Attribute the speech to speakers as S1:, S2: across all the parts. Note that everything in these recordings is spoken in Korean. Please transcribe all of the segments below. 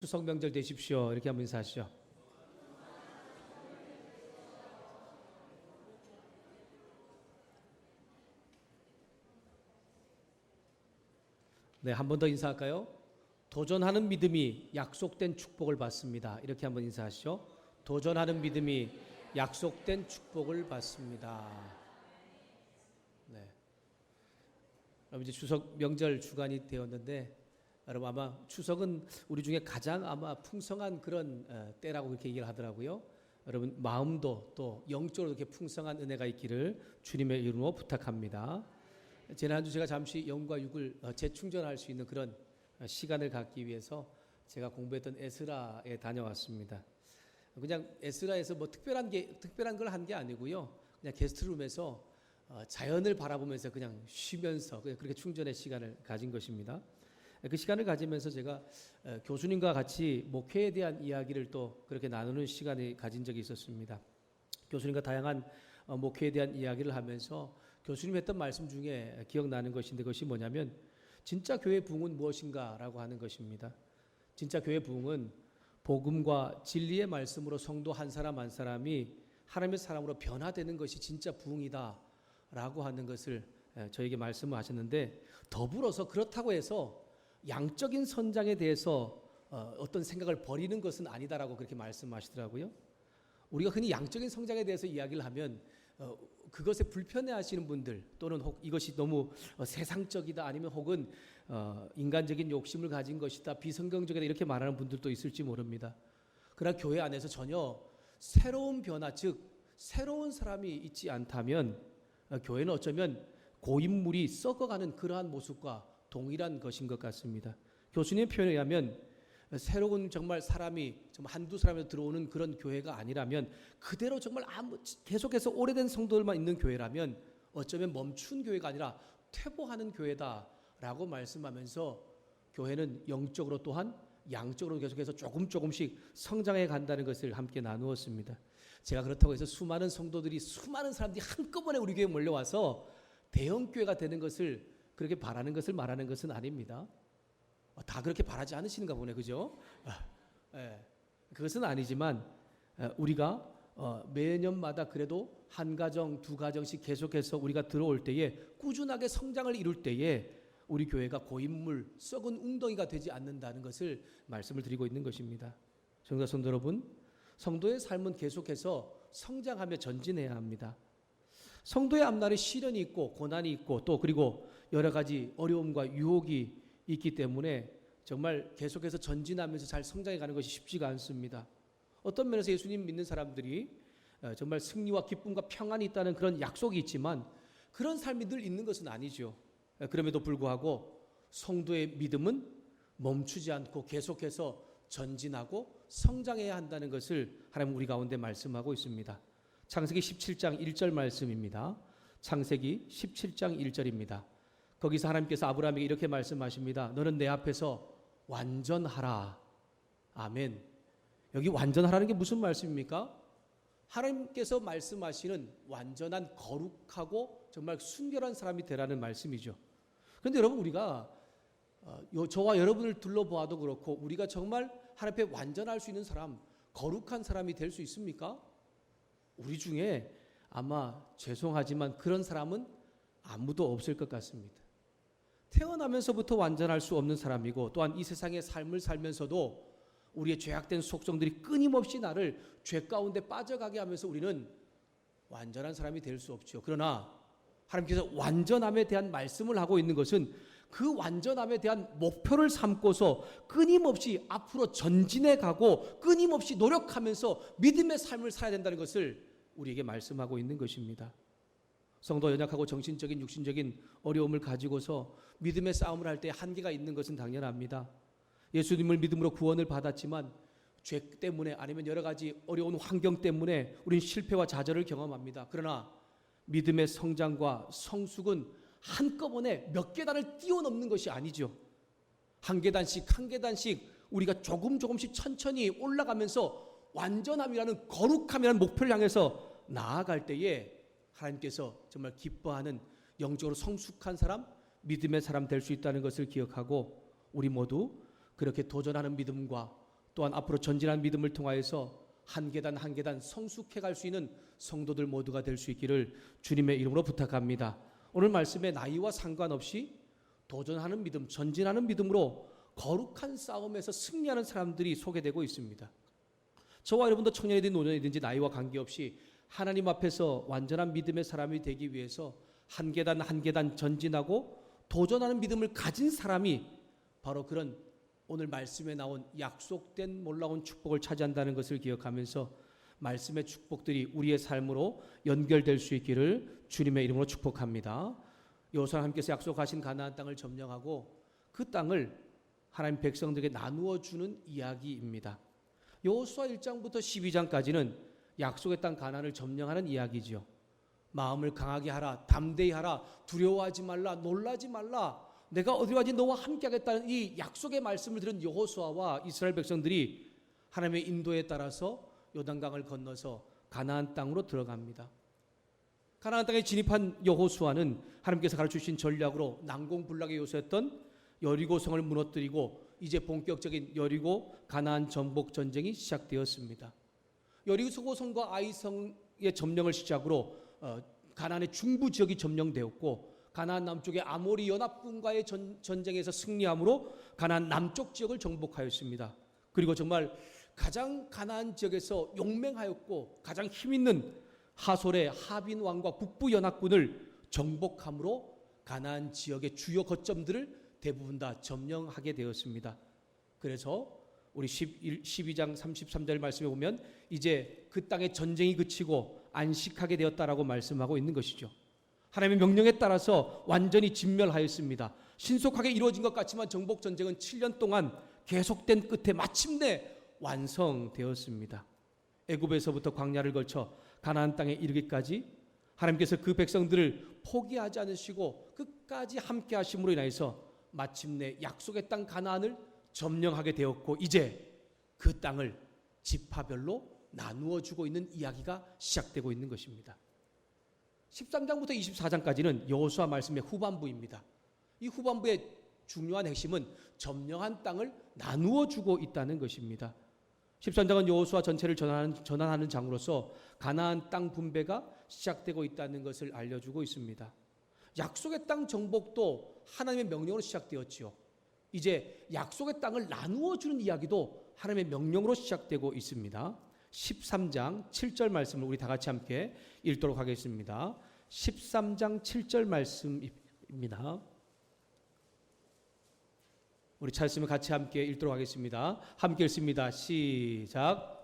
S1: 추석 명절 되십시오. 이렇게 한번 인사하시죠. 네, 한 번 더 인사할까요? 도전하는 믿음이 약속된 축복을 받습니다. 이렇게 한번 인사하시죠. 도전하는 믿음이 약속된 축복을 받습니다. 네. 여러분 이제 추석 명절 주간이 되었는데 여러분 아마 추석은 우리 중에 가장 아마 풍성한 그런 때라고 그렇게 얘기를 하더라고요. 여러분 마음도 또 영적으로 이렇게 풍성한 은혜가 있기를 주님의 이름으로 부탁합니다. 지난주 제가 잠시 영과 육을 재충전할 수 있는 그런 시간을 갖기 위해서 제가 공부했던 에스라에 다녀왔습니다. 그냥 에스라에서 뭐 특별한 걸 한 게 아니고요. 그냥 게스트룸에서 자연을 바라보면서 그냥 쉬면서 그냥 그렇게 충전의 시간을 가진 것입니다. 그 시간을 가지면서 제가 교수님과 같이 목회에 대한 이야기를 또 그렇게 나누는 시간을 가진 적이 있었습니다. 교수님과 다양한 목회에 대한 이야기를 하면서 교수님 했던 말씀 중에 기억나는 것인데 그것이 뭐냐면 진짜 교회 부흥은 무엇인가라고 하는 것입니다. 진짜 교회 부흥은 복음과 진리의 말씀으로 성도 한 사람 한 사람이 하나님의 사람으로 변화되는 것이 진짜 부흥이다라고 하는 것을 저에게 말씀을 하셨는데 더불어서 그렇다고 해서 양적인 선장에 대해서 어떤 생각을 버리는 것은 아니다라고 그렇게 말씀하시더라고요. 우리가 흔히 양적인 성장에 대해서 이야기를 하면 그것에 불편해하시는 분들 또는 혹 이것이 너무 세상적이다 아니면 혹은 인간적인 욕심을 가진 것이다 비성경적이다 이렇게 말하는 분들도 있을지 모릅니다. 그러나 교회 안에서 전혀 새로운 변화 즉 새로운 사람이 있지 않다면 교회는 어쩌면 고인물이 썩어가는 그러한 모습과 동일한 것인 것 같습니다. 교수님의 표현에 의하면 새로운 정말 사람이 정말 한두 사람이 들어오는 그런 교회가 아니라면 그대로 정말 계속해서 오래된 성도들만 있는 교회라면 어쩌면 멈춘 교회가 아니라 퇴보하는 교회다라고 말씀하면서 교회는 영적으로 또한 양적으로 계속해서 조금씩 성장해 간다는 것을 함께 나누었습니다. 제가 그렇다고 해서 수많은 성도들이 수많은 사람들이 한꺼번에 우리 교회에 몰려와서 대형 교회가 되는 것을 그렇게 바라는 것을 말하는 것은 아닙니다. 다 그렇게 바라지 않으시는가 보네, 그죠? 그것은 아니지만 우리가 매년마다 그래도 한 가정, 두 가정씩 계속해서 우리가 들어올 때에 꾸준하게 성장을 이룰 때에 우리 교회가 고인물, 썩은 웅덩이가 되지 않는다는 것을 말씀을 드리고 있는 것입니다. 성도 여러분, 성도의 삶은 계속해서 성장하며 전진해야 합니다. 성도의 앞날에 시련이 있고 고난이 있고 또 그리고 여러 가지 어려움과 유혹이 있기 때문에 정말 계속해서 전진하면서 잘 성장해 가는 것이 쉽지가 않습니다. 어떤 면에서 예수님 믿는 사람들이 정말 승리와 기쁨과 평안이 있다는 그런 약속이 있지만 그런 삶이 늘 있는 것은 아니죠. 그럼에도 불구하고 성도의 믿음은 멈추지 않고 계속해서 전진하고 성장해야 한다는 것을 하나님 우리 가운데 말씀하고 있습니다. 창세기 17장 1절 말씀입니다. 창세기 17장 1절입니다. 거기서 하나님께서 아브라함에게 이렇게 말씀하십니다. 너는 내 앞에서 완전하라. 아멘. 여기 완전하라는 게 무슨 말씀입니까? 하나님께서 말씀하시는 완전한 거룩하고 정말 순결한 사람이 되라는 말씀이죠. 그런데 여러분 우리가 저와 여러분을 둘러보아도 그렇고 우리가 정말 하나님 앞에 완전할 수 있는 사람, 거룩한 사람이 될 수 있습니까? 우리 중에 아마 죄송하지만 그런 사람은 아무도 없을 것 같습니다. 태어나면서부터 완전할 수 없는 사람이고 또한 이 세상의 삶을 살면서도 우리의 죄악된 속성들이 끊임없이 나를 죄 가운데 빠져가게 하면서 우리는 완전한 사람이 될 수 없죠. 그러나 하나님께서 완전함에 대한 말씀을 하고 있는 것은 그 완전함에 대한 목표를 삼고서 끊임없이 앞으로 전진해 가고 끊임없이 노력하면서 믿음의 삶을 살아야 된다는 것을 우리에게 말씀하고 있는 것입니다. 성도 연약하고 정신적인 육신적인 어려움을 가지고서 믿음의 싸움을 할 때 한계가 있는 것은 당연합니다. 예수님을 믿음으로 구원을 받았지만 죄 때문에 아니면 여러 가지 어려운 환경 때문에 우리는 실패와 좌절을 경험합니다. 그러나 믿음의 성장과 성숙은 한꺼번에 몇 계단을 뛰어넘는 것이 아니죠. 한 계단씩 우리가 조금씩 천천히 올라가면서 완전함이라는 거룩함이라는 목표를 향해서 나아갈 때에 하나님께서 정말 기뻐하는 영적으로 성숙한 사람, 믿음의 사람 될 수 있다는 것을 기억하고 우리 모두 그렇게 도전하는 믿음과 또한 앞으로 전진한 믿음을 통하여서 한 계단 한 계단 성숙해 갈 수 있는 성도들 모두가 될 수 있기를 주님의 이름으로 부탁합니다. 오늘 말씀에 나이와 상관없이 도전하는 믿음, 전진하는 믿음으로 거룩한 싸움에서 승리하는 사람들이 소개되고 있습니다. 저와 여러분도 청년이든 노년이든지 나이와 관계없이 하나님 앞에서 완전한 믿음의 사람이 되기 위해서 한 계단 한 계단 전진하고 도전하는 믿음을 가진 사람이 바로 그런 오늘 말씀에 나온 약속된 놀라운 축복을 차지한다는 것을 기억하면서 말씀의 축복들이 우리의 삶으로 연결될 수 있기를 주님의 이름으로 축복합니다. 여호수아와 함께서 약속하신 가나안 땅을 점령하고 그 땅을 하나님 백성들에게 나누어 주는 이야기입니다. 여호수아 1장부터 12장까지는 약속의 땅 가나안을 점령하는 이야기지요. 마음을 강하게 하라, 담대히 하라, 두려워하지 말라, 놀라지 말라, 내가 어디 가지 너와 함께 하겠다는 이 약속의 말씀을 들은 여호수아와 이스라엘 백성들이 하나님의 인도에 따라서 요단강을 건너서 가나안 땅으로 들어갑니다. 가나안 땅에 진입한 여호수아는 하나님께서 가르쳐주신 전략으로 난공불락의 요소였던 여리고성을 무너뜨리고 이제 본격적인 여리고 가나안 정복 전쟁이 시작되었습니다. 여리고성과 아이성의 점령을 시작으로 가나안의 중부 지역이 점령되었고 가나안 남쪽의 아모리 연합군과의 전쟁에서 승리함으로 가나안 남쪽 지역을 정복하였습니다. 그리고 정말 가장 가나안 지역에서 용맹하였고 가장 힘있는 하솔의 하빈 왕과 북부 연합군을 정복함으로 가나안 지역의 주요 거점들을 대부분 다 점령하게 되었습니다. 그래서 우리 12장 33절 말씀에 보면 이제 그 땅의 전쟁이 그치고 안식하게 되었다라고 말씀하고 있는 것이죠. 하나님의 명령에 따라서 완전히 진멸하였습니다. 신속하게 이루어진 것 같지만 정복 전쟁은 7년 동안 계속된 끝에 마침내 완성되었습니다. 애굽에서부터 광야를 걸쳐 가나안 땅에 이르기까지 하나님께서 그 백성들을 포기하지 않으시고 끝까지 함께 하심으로 인하여서 마침내 약속의 땅 가나안을 점령하게 되었고 이제 그 땅을 지파별로 나누어 주고 있는 이야기가 시작되고 있는 것입니다. 13장부터 24장까지는 여호수아 말씀의 후반부입니다. 이 후반부의 중요한 핵심은 점령한 땅을 나누어 주고 있다는 것입니다. 13장은 여호수아 전체를 전환하는 장으로서 가나안 땅 분배가 시작되고 있다는 것을 알려주고 있습니다. 약속의 땅 정복도 하나님의 명령으로 시작되었지요. 이제 약속의 땅을 나누어 주는 이야기도 하나님의 명령으로 시작되고 있습니다. 13장 7절 말씀을 우리 다 같이 함께 읽도록 하겠습니다. 13장 7절 말씀입니다. 우리 찾으시면 같이 함께 읽도록 하겠습니다. 함께 읽습니다. 시작.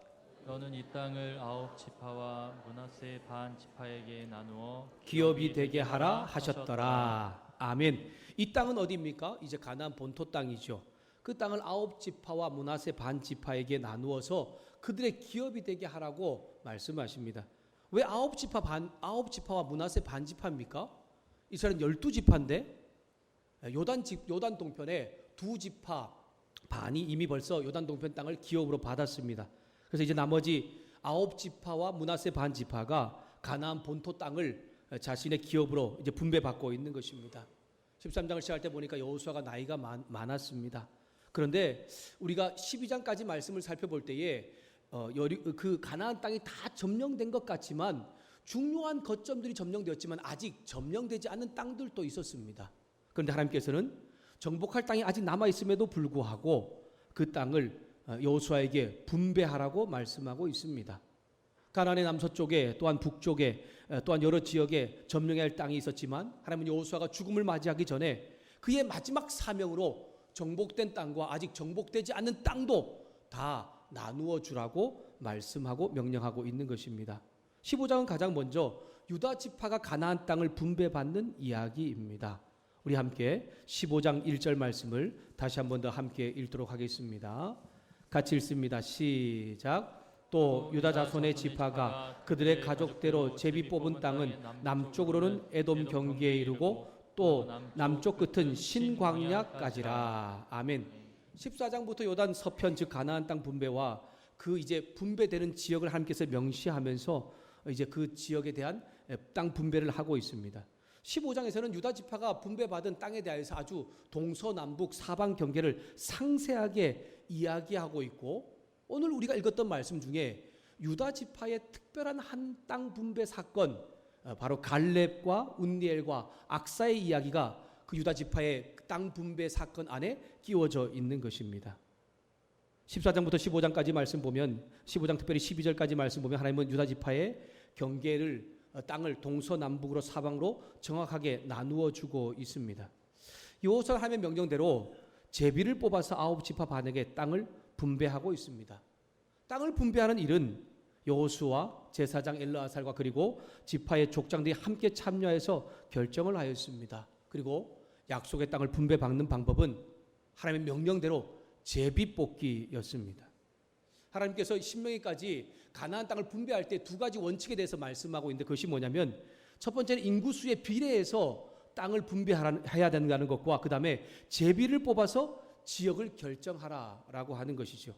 S2: 너는 이 땅을 9지파와 므낫세 반 지파에게 나누어
S1: 기업이 되게 하라 하셨더라. 아멘. 이 땅은 어디입니까? 이제 가나안 본토 땅이죠. 그 땅을 9지파와 므낫세 반 지파에게 나누어서 그들의 기업이 되게 하라고 말씀하십니다. 왜 9지파와 므낫세 반 지파입니까? 이스라엘은 12지파인데 요단 동편에 2지파 반이 이미 벌써 요단 동편 땅을 기업으로 받았습니다. 그래서 이제 나머지 9지파와 므낫세 반 지파가 가나안 본토 땅을 자신의 기업으로 이제 분배받고 있는 것입니다. 13장을 시작할 때 보니까 여호수아가 나이가 많았습니다. 그런데 우리가 12장까지 말씀을 살펴볼 때에 그 가나안 땅이 다 점령된 것 같지만 중요한 거점들이 점령되었지만 아직 점령되지 않은 땅들도 있었습니다. 그런데 하나님께서는 정복할 땅이 아직 남아있음에도 불구하고 그 땅을 여호수아에게 분배하라고 말씀하고 있습니다. 가나안의 남서쪽에 또한 북쪽에 또한 여러 지역에 점령해야 할 땅이 있었지만 하나님은 여호수아가 죽음을 맞이하기 전에 그의 마지막 사명으로 정복된 땅과 아직 정복되지 않는 땅도 다 나누어 주라고 말씀하고 명령하고 있는 것입니다. 15장은 가장 먼저 유다 지파가 가나안 땅을 분배받는 이야기입니다. 우리 함께 15장 1절 말씀을 다시 한 번 더 함께 읽도록 하겠습니다. 같이 읽습니다. 시작. 또 유다 자손의 지파가 그들의 가족대로 제비 뽑은 땅은 남쪽으로는 에돔 경계에 이르고 또 남쪽 끝은 신광야까지라. 아멘. 14장부터 요단 서편 즉 가나안 땅 분배와 그 이제 분배되는 지역을 하나님께서 명시하면서 이제 그 지역에 대한 땅 분배를 하고 있습니다. 15장에서는 유다 지파가 분배받은 땅에 대해서 아주 동서남북 사방 경계를 상세하게 이야기하고 있고 오늘 우리가 읽었던 말씀 중에 유다 지파의 특별한 한 땅 분배 사건, 바로 갈렙과 운니엘과 악사의 이야기가 그 유다 지파의 땅 분배 사건 안에 끼워져 있는 것입니다. 14장부터 15장까지 말씀 보면, 15장 특별히 12절까지 말씀 보면 하나님은 유다 지파의 경계를, 땅을 동서남북으로 사방으로 정확하게 나누어 주고 있습니다. 여호수아가 하나님의 명령대로 제비를 뽑아서 9지파 반에게 땅을 분배하고 있습니다. 땅을 분배하는 일은 여호수아, 제사장 엘르아살과 그리고 지파의 족장들이 함께 참여해서 결정을 하였습니다. 그리고 약속의 땅을 분배받는 방법은 하나님의 명령대로 제비뽑기였습니다. 하나님께서 신명기까지 가나안 땅을 분배할 때 두 가지 원칙에 대해서 말씀하고 있는데, 그것이 뭐냐면 첫 번째는 인구수에 비례해서 땅을 분배해야 된다는 것과 그 다음에 제비를 뽑아서 지역을 결정하라라고 하는 것이죠.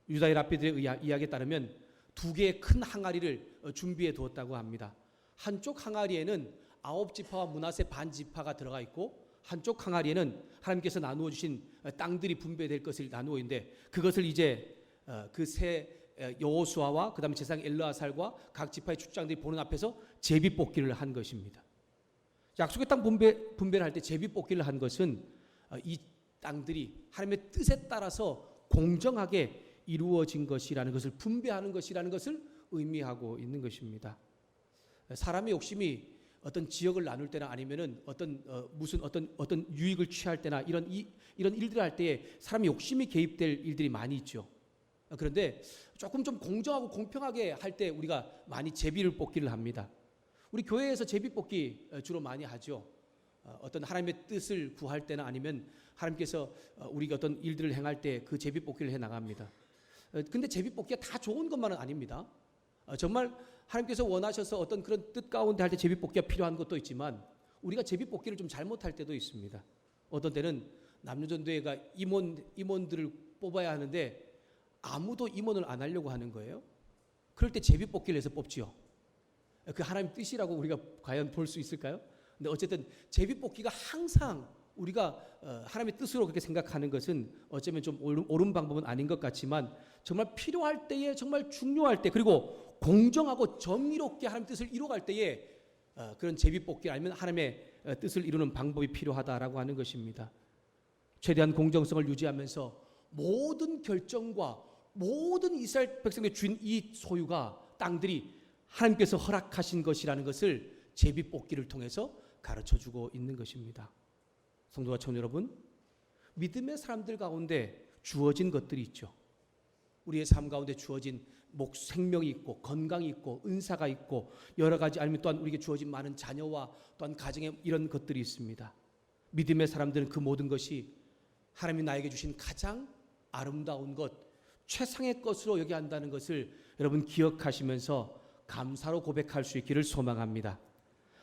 S1: 유다의 랍비들의 이야기에 따르면 두 개의 큰 항아리를 준비해 두었다고 합니다. 한쪽 항아리에는 9지파와 므낫세 반지파가 들어가 있고, 한쪽 항아리에는 하나님께서 나누어 주신 땅들이 분배될 것을 나누어 있는데, 그것을 이제 그 세 여호수아와 그다음에 제사장 엘르아살과 각 지파의 축장들이 보는 앞에서 제비뽑기를 한 것입니다. 약속의 땅 분배를 할 때 제비뽑기를 한 것은 이 땅들이 하나님의 뜻에 따라서 공정하게 이루어진 것이라는 것을, 분배하는 것이라는 것을 의미하고 있는 것입니다. 사람의 욕심이 어떤 지역을 나눌 때나 아니면은 어떤 유익을 취할 때나 이런 일들을 할 때에 사람의 욕심이 개입될 일들이 많이 있죠. 그런데 조금 좀 공정하고 공평하게 할 때 우리가 많이 제비를 뽑기를 합니다. 우리 교회에서 제비 뽑기 주로 많이 하죠. 어떤 하나님의 뜻을 구할 때나 아니면 하나님께서 우리가 어떤 일들을 행할 때 그 제비 뽑기를 해 나갑니다. 근데 제비 뽑기가 다 좋은 것만은 아닙니다. 정말 하나님께서 원하셔서 어떤 그런 뜻 가운데 할 때 제비 뽑기가 필요한 것도 있지만, 우리가 제비 뽑기를 좀 잘못할 때도 있습니다. 어떤 때는 남녀전도회가 임원들을 뽑아야 하는데 아무도 임원을 안 하려고 하는 거예요. 그럴 때 제비 뽑기를 해서 뽑지요. 그 하나님 뜻이라고 우리가 과연 볼 수 있을까요? 근데 어쨌든 제비 뽑기가 항상 우리가 하나님의 뜻으로 그렇게 생각하는 것은 어쩌면 좀 옳은 방법은 아닌 것 같지만, 정말 필요할 때에, 정말 중요할 때, 그리고 공정하고 정의롭게 하나님의 뜻을 이루어갈 때에 그런 제비뽑기 아니면 하나님의 뜻을 이루는 방법이 필요하다라고 하는 것입니다. 최대한 공정성을 유지하면서 모든 결정과 모든 이스라엘 백성의 주인 이 소유가, 땅들이 하나님께서 허락하신 것이라는 것을 제비뽑기를 통해서 가르쳐주고 있는 것입니다. 성도와 청년 여러분, 믿음의 사람들 가운데 주어진 것들이 있죠. 우리의 삶 가운데 주어진 생명이 있고 건강이 있고 은사가 있고 여러 가지, 아니면 또한 우리에게 주어진 많은 자녀와 또한 가정에 이런 것들이 있습니다. 믿음의 사람들은 그 모든 것이 하나님이 나에게 주신 가장 아름다운 것, 최상의 것으로 여겨야 한다는 것을 여러분 기억하시면서 감사로 고백할 수 있기를 소망합니다.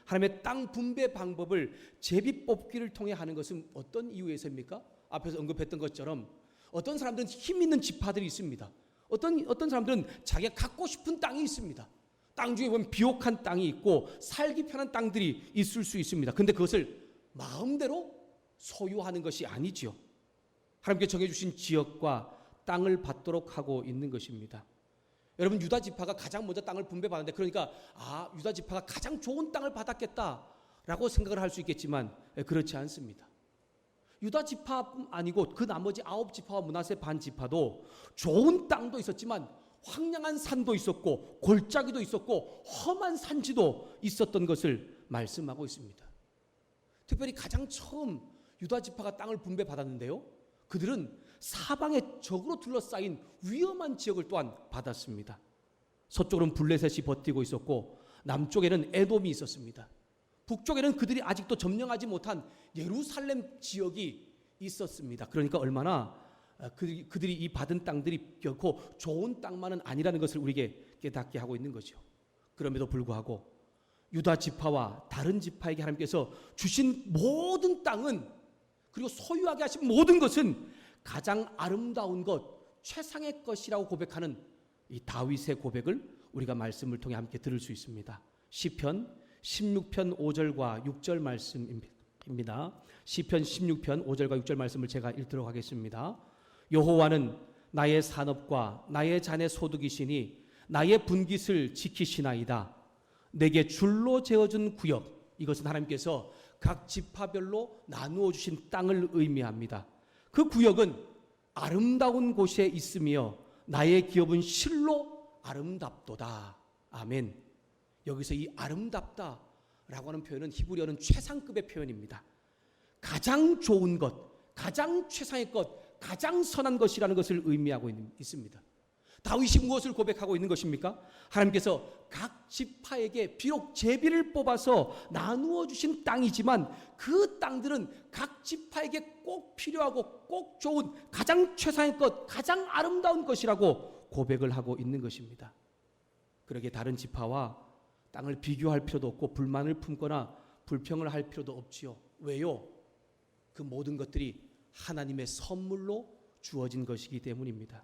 S1: 하나님의 땅 분배 방법을 제비뽑기를 통해 하는 것은 어떤 이유에서입니까? 앞에서 언급했던 것처럼 어떤 사람들은 힘 있는 지파들이 있습니다. 어떤 사람들은 자기가 갖고 싶은 땅이 있습니다. 땅 중에 보면 비옥한 땅이 있고 살기 편한 땅들이 있을 수 있습니다. 그런데 그것을 마음대로 소유하는 것이 아니지요. 하나님께 정해주신 지역과 땅을 받도록 하고 있는 것입니다. 여러분, 유다 지파가 가장 먼저 땅을 분배받았는데, 그러니까 유다 지파가 가장 좋은 땅을 받았겠다라고 생각을 할 수 있겠지만 그렇지 않습니다. 유다 지파뿐 아니고 그 나머지 9지파와 므낫세 반 지파도 좋은 땅도 있었지만 황량한 산도 있었고 골짜기도 있었고 험한 산지도 있었던 것을 말씀하고 있습니다. 특별히 가장 처음 유다 지파가 땅을 분배받았는데요, 그들은 사방에 적으로 둘러싸인 위험한 지역을 또한 받았습니다. 서쪽으로는 블레셋이 버티고 있었고 남쪽에는 에돔이 있었습니다. 북쪽에는 그들이 아직도 점령하지 못한 예루살렘 지역이 있었습니다. 그러니까 얼마나 그들이 이 받은 땅들이 결코 좋은 땅만은 아니라는 것을 우리에게 깨닫게 하고 있는 거죠. 그럼에도 불구하고 유다 지파와 다른 지파에게 하나님께서 주신 모든 땅은, 그리고 소유하게 하신 모든 것은 가장 아름다운 것, 최상의 것이라고 고백하는 이 다윗의 고백을 우리가 말씀을 통해 함께 들을 수 있습니다. 시편 16편 5절과 6절 말씀입니다. 시편 16편 5절과 6절 말씀을 제가 읽도록 하겠습니다. 여호와는 나의 산업과 나의 자네 소득이시니 나의 분깃을 지키시나이다. 내게 줄로 재어준 구역, 이것은 하나님께서 각 지파별로 나누어 주신 땅을 의미합니다. 그 구역은 아름다운 곳에 있으며 나의 기업은 실로 아름답도다. 아멘. 여기서 이 아름답다라고 하는 표현은 히브리어는 최상급의 표현입니다. 가장 좋은 것, 가장 최상의 것, 가장 선한 것이라는 것을 의미하고 있습니다. 다윗이 무엇을 고백하고 있는 것입니까? 하나님께서 각 지파에게 비록 제비를 뽑아서 나누어 주신 땅이지만 그 땅들은 각 지파에게 꼭 필요하고 꼭 좋은 가장 최상의 것, 가장 아름다운 것이라고 고백을 하고 있는 것입니다. 그러기에 다른 지파와 땅을 비교할 필요도 없고 불만을 품거나 불평을 할 필요도 없지요. 왜요? 그 모든 것들이 하나님의 선물로 주어진 것이기 때문입니다.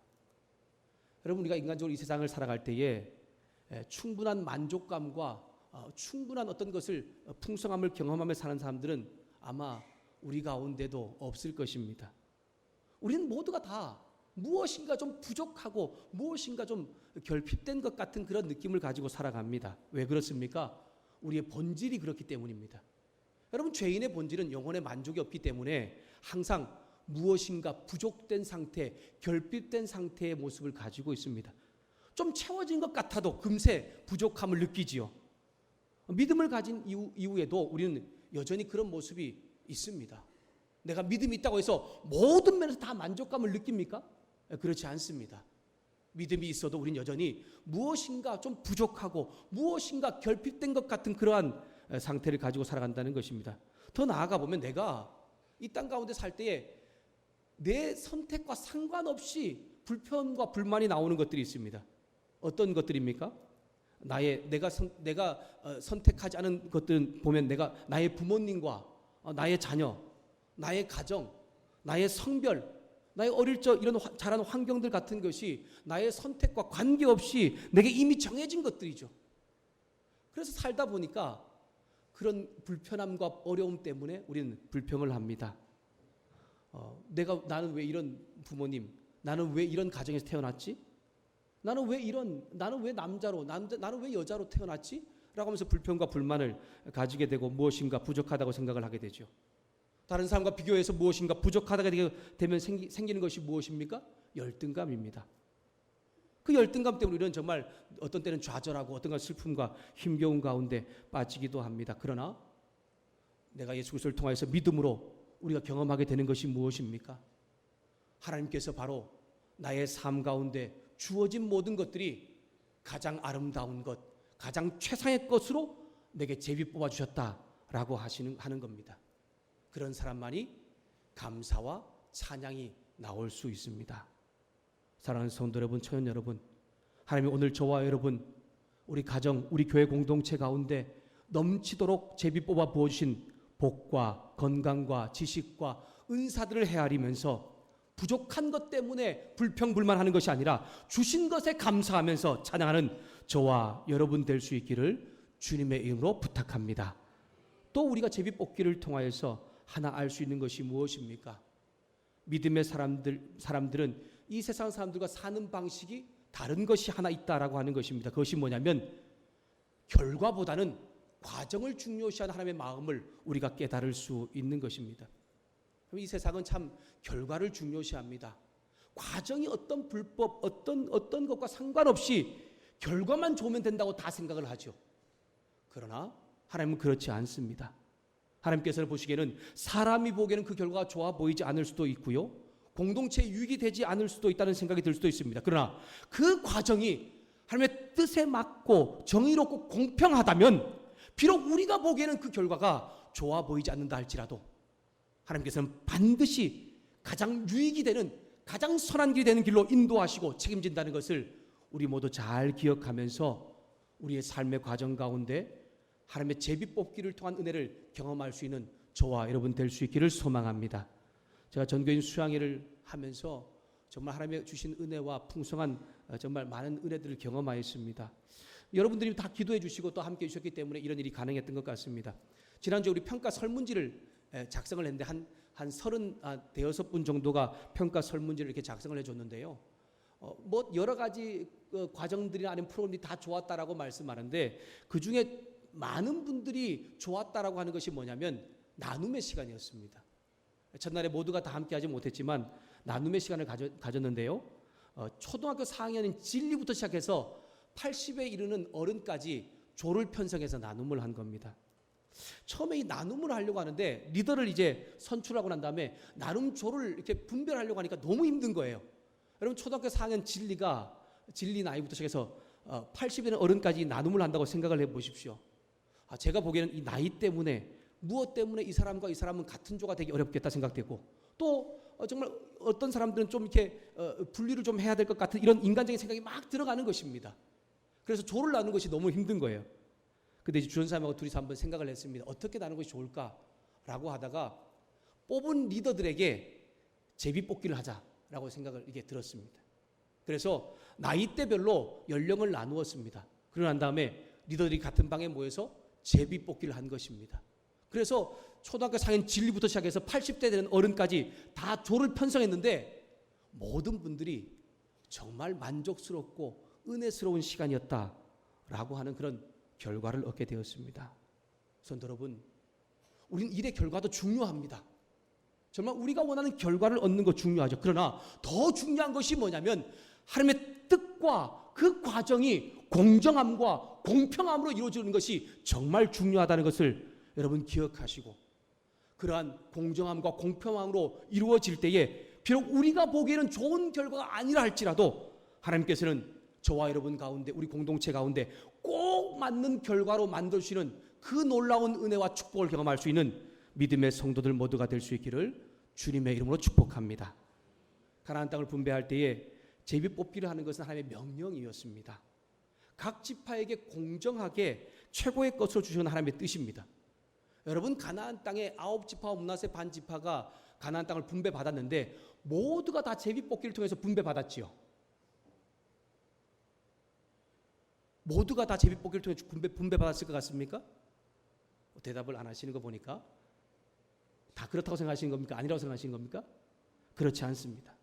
S1: 여러분, 우리가 인간적으로 이 세상을 살아갈 때에 충분한 만족감과 충분한 어떤 것을 풍성함을 경험하며 사는 사람들은 아마 우리 가운데도 없을 것입니다. 우리는 모두가 다 무엇인가 좀 부족하고 무엇인가 좀 결핍된 것 같은 그런 느낌을 가지고 살아갑니다. 왜 그렇습니까? 우리의 본질이 그렇기 때문입니다. 여러분, 죄인의 본질은 영혼의 만족이 없기 때문에 항상 무엇인가 부족된 상태, 결핍된 상태의 모습을 가지고 있습니다. 좀 채워진 것 같아도 금세 부족함을 느끼지요. 믿음을 가진 이후에도 우리는 여전히 그런 모습이 있습니다. 내가 믿음이 있다고 해서 모든 면에서 다 만족감을 느낍니까? 그렇지 않습니다. 믿음이 있어도 우리는 여전히 무엇인가 좀 부족하고 무엇인가 결핍된 것 같은 그러한 상태를 가지고 살아간다는 것입니다. 더 나아가 보면 내가 이 땅 가운데 살 때에 내 선택과 상관없이 불편과 불만이 나오는 것들이 있습니다. 어떤 것들입니까? 내가 선택하지 않은 것들은 보면 나의 부모님과 나의 자녀, 나의 가정, 나의 성별, 나의 어릴 적 이런 자란 환경들 같은 것이 나의 선택과 관계없이 내게 이미 정해진 것들이죠. 그래서 살다 보니까 그런 불편함과 어려움 때문에 우리는 불평을 합니다. 나는 왜 이런 부모님, 나는 왜 이런 가정에서 태어났지? 나는 왜 남자로, 나는 왜 여자로 태어났지? 라고 하면서 불평과 불만을 가지게 되고 무엇인가 부족하다고 생각을 하게 되죠. 다른 사람과 비교해서 무엇인가 부족하다가 되면 생기는 것이 무엇입니까? 열등감입니다. 그 열등감 때문에 우리는 정말 어떤 때는 좌절하고 어떤 건 슬픔과 힘겨운 가운데 빠지기도 합니다. 그러나 내가 예수 그리스도를 통하여서 믿음으로 우리가 경험하게 되는 것이 무엇입니까? 하나님께서 바로 나의 삶 가운데 주어진 모든 것들이 가장 아름다운 것, 가장 최상의 것으로 내게 제비 뽑아 주셨다라고 하는 겁니다. 그런 사람만이 감사와 찬양이 나올 수 있습니다. 사랑하는 성도 여러분, 청년 여러분, 하나님이 오늘 저와 여러분, 우리 가정, 우리 교회 공동체 가운데 넘치도록 제비 뽑아 부어주신 복과 건강과 지식과 은사들을 헤아리면서 부족한 것 때문에 불평불만하는 것이 아니라 주신 것에 감사하면서 찬양하는 저와 여러분 될 수 있기를 주님의 이름으로 부탁합니다. 또 우리가 제비 뽑기를 통하여서 하나 알 수 있는 것이 무엇입니까? 믿음의 사람들은 이 세상 사람들과 사는 방식이 다른 것이 하나 있다라고 하는 것입니다. 그것이 뭐냐면 결과보다는 과정을 중요시하는 하나님의 마음을 우리가 깨달을 수 있는 것입니다. 이 세상은 참 결과를 중요시합니다. 과정이 어떤 불법, 어떤 것과 상관없이 결과만 좋으면 된다고 다 생각을 하죠. 그러나 하나님은 그렇지 않습니다. 하나님께서는 보시기에는 사람이 보기에는 그 결과가 좋아 보이지 않을 수도 있고요. 공동체에 유익이 되지 않을 수도 있다는 생각이 들 수도 있습니다. 그러나 그 과정이 하나님의 뜻에 맞고 정의롭고 공평하다면 비록 우리가 보기에는 그 결과가 좋아 보이지 않는다 할지라도 하나님께서는 반드시 가장 유익이 되는 가장 선한 길이 되는 길로 인도하시고 책임진다는 것을 우리 모두 잘 기억하면서 우리의 삶의 과정 가운데 하나님의 제비 뽑기를 통한 은혜를 경험할 수 있는 저와 여러분 될 수 있기를 소망합니다. 제가 전교인 수양회를 하면서 정말 하나님의 주신 은혜와 풍성한 정말 많은 은혜들을 경험하였습니다. 여러분들이 다 기도해 주시고 또 함께 해주셨기 때문에 이런 일이 가능했던 것 같습니다. 지난주에 우리 평가 설문지를 작성을 했는데 한 36분 정도가 평가 설문지를 이렇게 작성을 해줬는데요. 뭐 여러 가지 과정들이나 아니면 프로그램이 다 좋았다라고 말씀하는데 그 중에 많은 분들이 좋았다라고 하는 것이 뭐냐면 나눔의 시간이었습니다. 첫날에 모두가 다 함께하지 못했지만 나눔의 시간을 가졌는데요. 초등학교 4학년인 진리부터 시작해서 80에 이르는 어른까지 조를 편성해서 나눔을 한 겁니다. 처음에 이 나눔을 하려고 하는데 리더를 이제 선출하고 난 다음에 나눔 조를 이렇게 분별하려고 하니까 너무 힘든 거예요. 여러분 초등학교 4학년 진리 나이부터 시작해서 80에 되는 어른까지 나눔을 한다고 생각을 해보십시오. 제가 보기에는 이 나이 때문에 무엇 때문에 이 사람과 이 사람은 같은 조가 되기 어렵겠다 생각되고 또 정말 어떤 사람들은 좀 이렇게 분리를 좀 해야 될 것 같은 이런 인간적인 생각이 막 들어가는 것입니다. 그래서 조를 나누는 것이 너무 힘든 거예요. 근데 이제 주연사님하고 둘이서 한번 생각을 했습니다. 어떻게 나누는 것이 좋을까라고 하다가 뽑은 리더들에게 제비뽑기를 하자라고 생각을 이게 들었습니다. 그래서 나이대별로 연령을 나누었습니다. 그러고 난 다음에 리더들이 같은 방에 모여서 제비뽑기를 한 것입니다. 그래서 초등학교 4학년 진리부터 시작해서 80대 되는 어른까지 다 조를 편성했는데 모든 분들이 정말 만족스럽고 은혜스러운 시간이었다라고 하는 그런 결과를 얻게 되었습니다. 성도 여러분, 우리는 일의 결과도 중요합니다. 정말 우리가 원하는 결과를 얻는 거 중요하죠. 그러나 더 중요한 것이 뭐냐면 하나님의 뜻과 그 과정이 공정함과 공평함으로 이루어지는 것이 정말 중요하다는 것을 여러분 기억하시고 그러한 공정함과 공평함으로 이루어질 때에 비록 우리가 보기에는 좋은 결과가 아니라 할지라도 하나님께서는 저와 여러분 가운데 우리 공동체 가운데 꼭 맞는 결과로 만들시는 그 놀라운 은혜와 축복을 경험할 수 있는 믿음의 성도들 모두가 될 수 있기를 주님의 이름으로 축복합니다. 가나안 땅을 분배할 때에 제비뽑기를 하는 것은 하나님의 명령이었습니다. 각 지파에게 공정하게 최고의 것을 주시는 하나님의 뜻입니다. 여러분 가나안 땅의 9지파와 므낫세 반지파가 가나안 땅을 분배받았는데 모두가 다 제비뽑기를 통해서 분배받았지요. 모두가 다 제비뽑기를 통해 분배받았을 것 같습니까? 대답을 안 하시는 거 보니까 다 그렇다고 생각하시는 겁니까? 아니라고 생각하시는 겁니까? 그렇지 않습니다.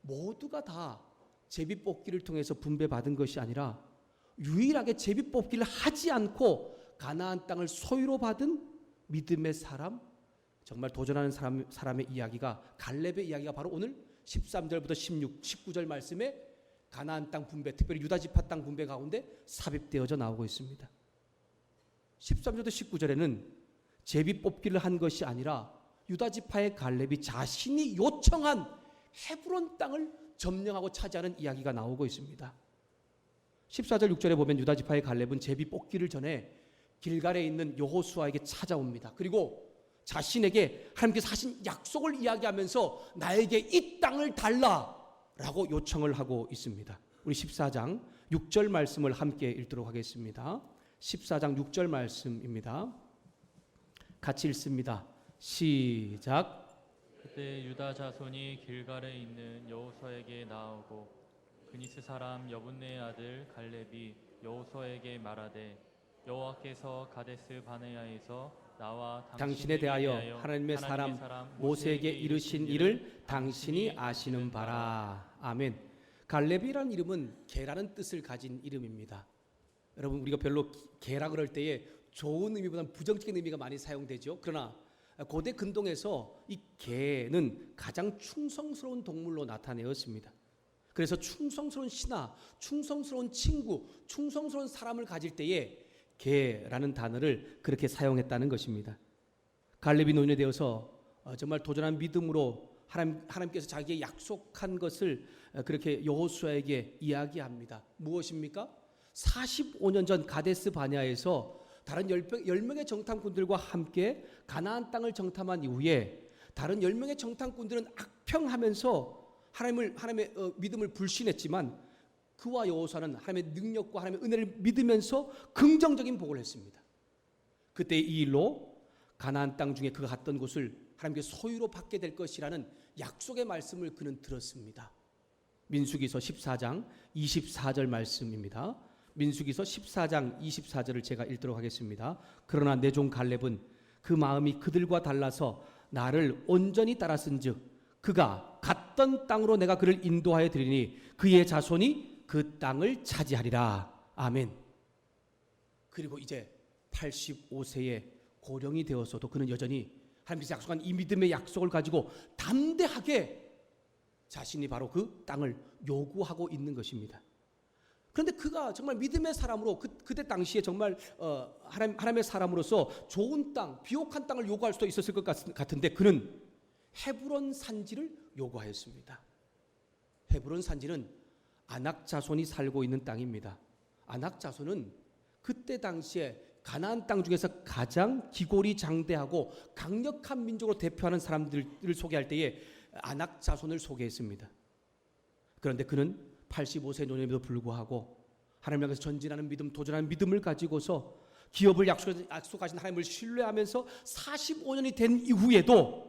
S1: 모두가 다 제비뽑기를 통해서 분배받은 것이 아니라 유일하게 제비뽑기를 하지 않고 가나안 땅을 소유로 받은 믿음의 사람, 정말 도전하는 사람의 이야기가 갈렙의 이야기가 바로 오늘 13절부터 19절 말씀에 가나안 땅 분배, 특별히 유다 지파 땅 분배 가운데 삽입되어져 나오고 있습니다. 13절부터 19절에는 제비뽑기를 한 것이 아니라 유다 지파의 갈렙이 자신이 요청한 헤브론 땅을 점령하고 차지하는 이야기가 나오고 있습니다. 14절 6절에 보면 유다 지파의 갈렙은 제비뽑기를 전에 길갈에 있는 여호수아에게 찾아옵니다. 그리고 자신에게 하나님께서 하신 약속을 이야기하면서 나에게 이 땅을 달라라고 요청을 하고 있습니다. 우리 14장 6절 말씀을 함께 읽도록 하겠습니다. 14장 6절 말씀입니다. 같이 읽습니다. 시작.
S2: 그때 유다 자손이 길갈에 있는 여호수아에게 나아오고 그니스 사람 여분네의 아들 갈렙이 여호수아에게 말하되 여호와께서 가데스 바네아에서 나와
S1: 당신에 대하여 하나님의 사람 모세에게 이르신 일을 당신이 아시는 바라. 아멘. 갈렙이라는 이름은 개라는 뜻을 가진 이름입니다. 여러분 우리가 별로 개라 그럴 때에 좋은 의미보다는 부정적인 의미가 많이 사용되죠. 그러나 고대 근동에서 이 개는 가장 충성스러운 동물로 나타내었습니다. 그래서 충성스러운 신하, 충성스러운 친구, 충성스러운 사람을 가질 때에 개라는 단어를 그렇게 사용했다는 것입니다. 갈렙이 논의되어서 정말 도전한 믿음으로 하나님께서 자기의 약속한 것을 그렇게 여호수아에게 이야기합니다. 무엇입니까? 45년 전 가데스 바네아에서 다른 10명의 정탐꾼들과 함께 가나안 땅을 정탐한 이후에 다른 10명의 정탐꾼들은 악평하면서 하나님의 믿음을 불신했지만 그와 여호수아는 하나님의 능력과 하나님의 은혜를 믿으면서 긍정적인 복을 했습니다. 그때 이 일로 가나안 땅 중에 그가 갔던 곳을 하나님께 소유로 받게 될 것이라는 약속의 말씀을 그는 들었습니다. 민수기서 14장 24절 말씀입니다. 민수기서 14장 24절을 제가 읽도록 하겠습니다. 그러나 내 종 갈렙은 그 마음이 그들과 달라서 나를 온전히 따랐은즉 그가 그가 갔던 땅으로 내가 그를 인도하여 드리니 그의 자손이 그 땅을 차지하리라. 아멘. 그리고 이제 85세의 고령이 되어서도 그는 여전히 하나님께서 약속한 이 믿음의 약속을 가지고 담대하게 자신이 바로 그 땅을 요구하고 있는 것입니다. 그런데 그가 정말 믿음의 사람으로 그때 당시에 정말 하나님의 사람으로서 좋은 땅, 비옥한 땅을 요구할 수도 있었을 것 같은데 그는 헤브론 산지를 요구하였습니다. 헤브론 산지는 아낙 자손이 살고 있는 땅입니다. 아낙 자손은 그때 당시에 가나안 땅 중에서 가장 기골이 장대하고 강력한 민족으로 대표하는 사람들을 소개할 때에 아낙 자손을 소개했습니다. 그런데 그는 85세 노년에도 불구하고 하나님 앞에서 전진하는 믿음, 도전하는 믿음을 가지고서 기업을 약속하신 하나님을 신뢰하면서 45년이 된 이후에도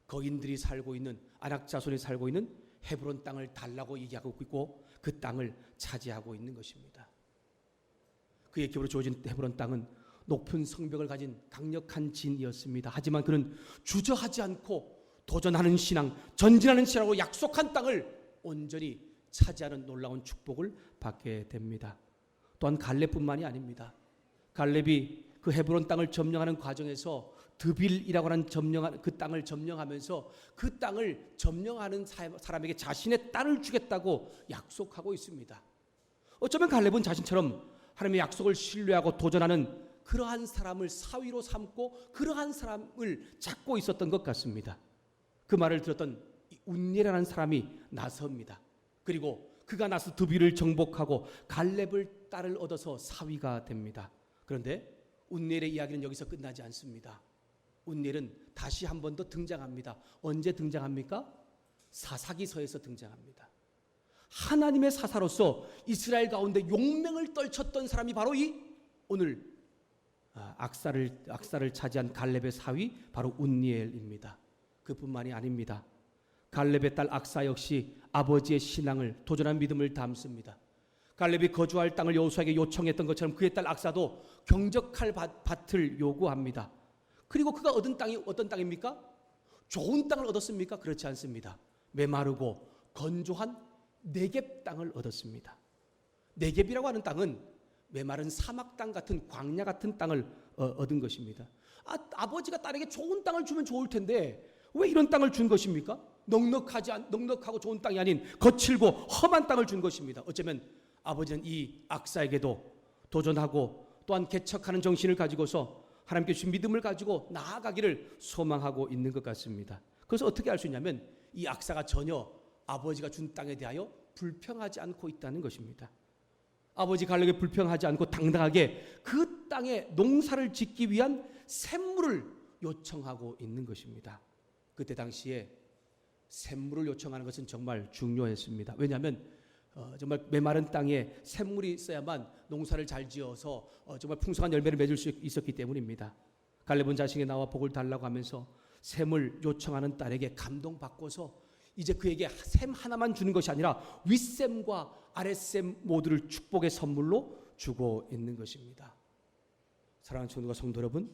S1: 거인들이 살고 있는 아낙 자손이 살고 있는 헤브론 땅을 달라고 얘기하고 있고 그 땅을 차지하고 있는 것입니다. 그의 기업으로 주어진 헤브론 땅은 높은 성벽을 가진 강력한 진이었습니다. 하지만 그는 주저하지 않고 도전하는 신앙, 전진하는 신앙으로 약속한 땅을 온전히 차지하는 놀라운 축복을 받게 됩니다. 또한 갈렙뿐만이 아닙니다. 갈렙이 그 헤브론 땅을 점령하는 과정에서 드빌이라고 하는 그 땅을 점령하면서 그 땅을 점령하는 사람에게 자신의 딸을 주겠다고 약속하고 있습니다. 어쩌면 갈렙은 자신처럼 하나님의 약속을 신뢰하고 도전하는 그러한 사람을 사위로 삼고 그러한 사람을 찾고 있었던 것 같습니다. 그 말을 들었던 운니엘이라는 사람이 나섭니다. 그리고 그가 나서 드빌을 정복하고 갈렙을 딸을 얻어서 사위가 됩니다. 그런데 운니엘의 이야기는 여기서 끝나지 않습니다. 운니엘은 다시 한 번 더 등장합니다. 언제 등장합니까? 사사기서에서 등장합니다. 하나님의 사사로서 이스라엘 가운데 용맹을 떨쳤던 사람이 바로 이 오늘 악사를 차지한 갈렙의 사위 바로 운니엘입니다. 그뿐만이 아닙니다. 갈렙의 딸 악사 역시 아버지의 신앙을 도전한 믿음을 담습니다. 갈렙이 거주할 땅을 여호수아에게 요청했던 것처럼 그의 딸 악사도 경적할 밭을 요구합니다. 그리고 그가 얻은 땅이 어떤 땅입니까? 좋은 땅을 얻었습니까? 그렇지 않습니다. 메마르고 건조한 네겝 땅을 얻었습니다. 네겝이라고 하는 땅은 메마른 사막 땅 같은 광야 같은 땅을 얻은 것입니다. 아버지가 딸에게 좋은 땅을 주면 좋을 텐데 왜 이런 땅을 준 것입니까? 넉넉하고 좋은 땅이 아닌 거칠고 험한 땅을 준 것입니다. 어쩌면 아버지는 이 악사에게도 도전하고 또한 개척하는 정신을 가지고서 하나님께 주신 믿음을 가지고 나아가기를 소망하고 있는 것 같습니다. 그래서 어떻게 알 수 있냐면 이 악사가 전혀 아버지가 준 땅에 대하여 불평하지 않고 있다는 것입니다. 아버지 갈렙에게 불평하지 않고 당당하게 그 땅에 농사를 짓기 위한 샘물을 요청하고 있는 것입니다. 그때 당시에 샘물을 요청하는 것은 정말 중요했습니다. 왜냐하면 정말 메마른 땅에 샘물이 있어야만 농사를 잘 지어서 정말 풍성한 열매를 맺을 수 있었기 때문입니다. 갈렙은 자신에게 나와 복을 달라고 하면서 샘을 요청하는 딸에게 감동받고서 이제 그에게 샘 하나만 주는 것이 아니라 윗샘과 아랫샘 모두를 축복의 선물로 주고 있는 것입니다. 사랑하는 성도가 성도 여러분,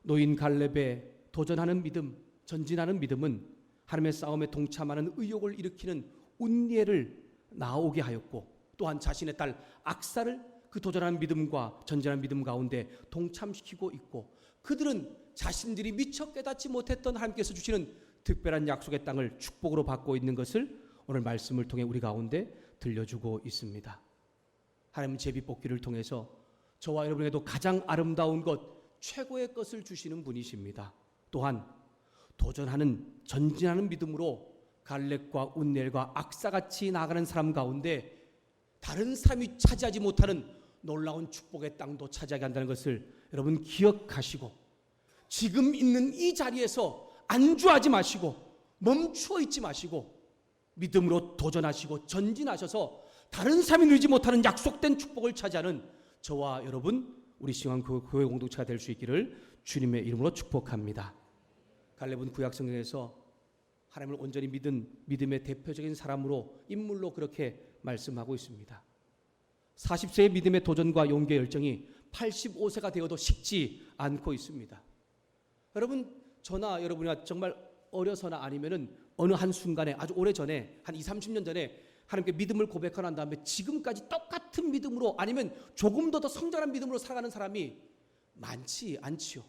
S1: 노인 갈렙의 도전하는 믿음, 전진하는 믿음은 하나님의 싸움에 동참하는 의욕을 일으키는 운니엘을 나오게 하였고 또한 자신의 딸 악사를 그 도전하는 믿음과 전진하는 믿음 가운데 동참시키고 있고 그들은 자신들이 미처 깨닫지 못했던 하나님께서 주시는 특별한 약속의 땅을 축복으로 받고 있는 것을 오늘 말씀을 통해 우리 가운데 들려주고 있습니다. 하나님은 제비뽑기를 통해서 저와 여러분에게도 가장 아름다운 것, 최고의 것을 주시는 분이십니다. 또한 도전하는 전진하는 믿음으로 갈렙과 운니엘과 악사같이 나아가는 사람 가운데 다른 사람이 차지하지 못하는 놀라운 축복의 땅도 차지하게 한다는 것을 여러분 기억하시고 지금 있는 이 자리에서 안주하지 마시고 멈추어 있지 마시고 믿음으로 도전하시고 전진하셔서 다른 사람이 누리지 못하는 약속된 축복을 차지하는 저와 여러분 우리 신앙교회 공동체가 될 수 있기를 주님의 이름으로 축복합니다. 갈렙은 구약성경에서 하나님을 온전히 믿은 믿음의 대표적인 사람으로 인물로 그렇게 말씀하고 있습니다. 40세의 믿음의 도전과 용기의 열정이 85세가 되어도 식지 않고 있습니다. 여러분 저나 여러분이나 정말 어려서나 아니면은 어느 한 순간에 아주 오래전에 한 30년 전에 하나님께 믿음을 고백하고 난 다음에 지금까지 똑같은 믿음으로 아니면 조금 더 성장한 믿음으로 살아가는 사람이 많지 않지요.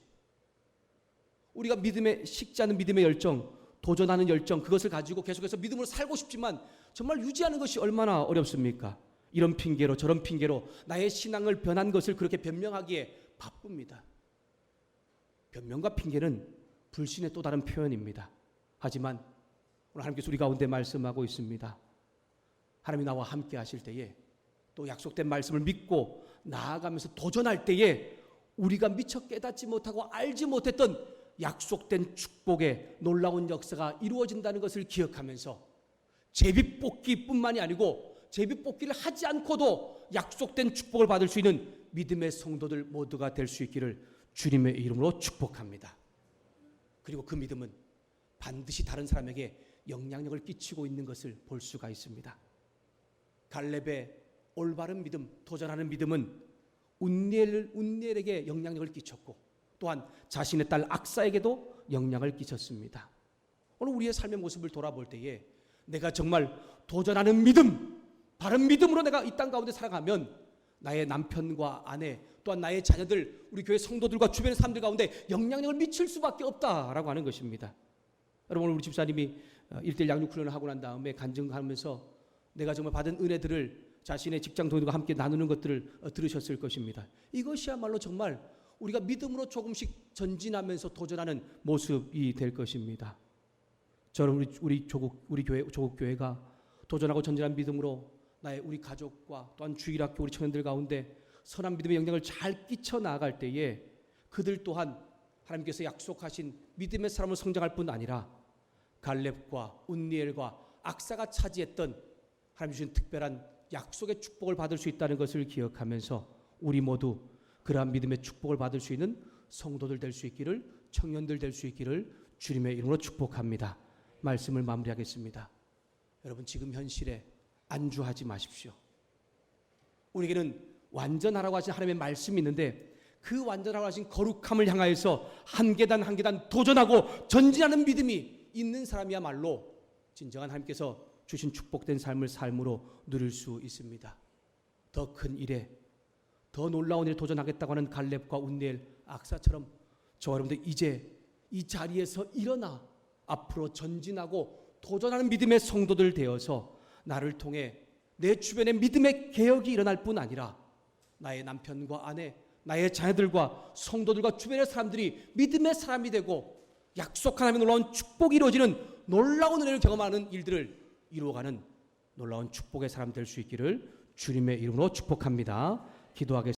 S1: 우리가 믿음에 식지 않은 믿음의 열정, 도전하는 열정, 그것을 가지고 계속해서 믿음으로 살고 싶지만 정말 유지하는 것이 얼마나 어렵습니까? 이런 핑계로 저런 핑계로 나의 신앙을 변한 것을 그렇게 변명하기에 바쁩니다. 변명과 핑계는 불신의 또 다른 표현입니다. 하지만 오늘 하나님께서 우리 가운데 말씀하고 있습니다. 하나님이 나와 함께 하실 때에 또 약속된 말씀을 믿고 나아가면서 도전할 때에 우리가 미처 깨닫지 못하고 알지 못했던 약속된 축복의 놀라운 역사가 이루어진다는 것을 기억하면서 제비뽑기뿐만이 아니고 제비뽑기를 하지 않고도 약속된 축복을 받을 수 있는 믿음의 성도들 모두가 될 수 있기를 주님의 이름으로 축복합니다. 그리고 그 믿음은 반드시 다른 사람에게 영향력을 끼치고 있는 것을 볼 수가 있습니다. 갈렙의 올바른 믿음, 도전하는 믿음은 운니엘에게 영향력을 끼쳤고 또한 자신의 딸 악사에게도 영향을 끼쳤습니다. 오늘 우리의 삶의 모습을 돌아볼 때에 내가 정말 도전하는 믿음, 바른 믿음으로 내가 이 땅 가운데 살아가면 나의 남편과 아내 또한 나의 자녀들, 우리 교회 성도들과 주변의 사람들 가운데 영향력을 미칠 수밖에 없다라고 하는 것입니다. 여러분 오늘 우리 집사님이 1:1 양육 훈련을 하고 난 다음에 간증하면서 내가 정말 받은 은혜들을 자신의 직장 동료들과 함께 나누는 것들을 들으셨을 것입니다. 이것이야말로 정말 우리가 믿음으로 조금씩 전진하면서 도전하는 모습이 될 것입니다. 저는 우리 교회 조국 교회가 도전하고 전진한 믿음으로 우리 가족과 또한 주일학교 우리 청년들 가운데 선한 믿음의 영향을 잘 끼쳐 나아갈 때에 그들 또한 하나님께서 약속하신 믿음의 사람으로 성장할 뿐 아니라 갈렙과 운니엘과 악사가 차지했던 하나님 주신 특별한 약속의 축복을 받을 수 있다는 것을 기억하면서 우리 모두 그러한 믿음의 축복을 받을 수 있는 성도들 될 수 있기를, 청년들 될 수 있기를 주님의 이름으로 축복합니다. 말씀을 마무리하겠습니다. 여러분 지금 현실에 안주하지 마십시오. 우리에게는 완전하라고 하신 하나님의 말씀이 있는데 그 완전하라고 하신 거룩함을 향하여서 한 계단 한 계단 도전하고 전진하는 믿음이 있는 사람이야말로 진정한 하나님께서 주신 축복된 삶을 삶으로 누릴 수 있습니다. 더 큰 일에 더 놀라운 일에 도전하겠다고 하는 갈렙과 운니엘, 악사처럼 저와 여러분들 이제 이 자리에서 일어나 앞으로 전진하고 도전하는 믿음의 성도들 되어서 나를 통해 내 주변에 믿음의 개혁이 일어날 뿐 아니라 나의 남편과 아내, 나의 자녀들과 성도들과 주변의 사람들이 믿음의 사람이 되고 약속한 하나님의 놀라운 축복이 이루어지는 놀라운 은혜를 경험하는 일들을 이루어가는 놀라운 축복의 사람 될 수 있기를 주님의 이름으로 축복합니다. 기도하겠습니다.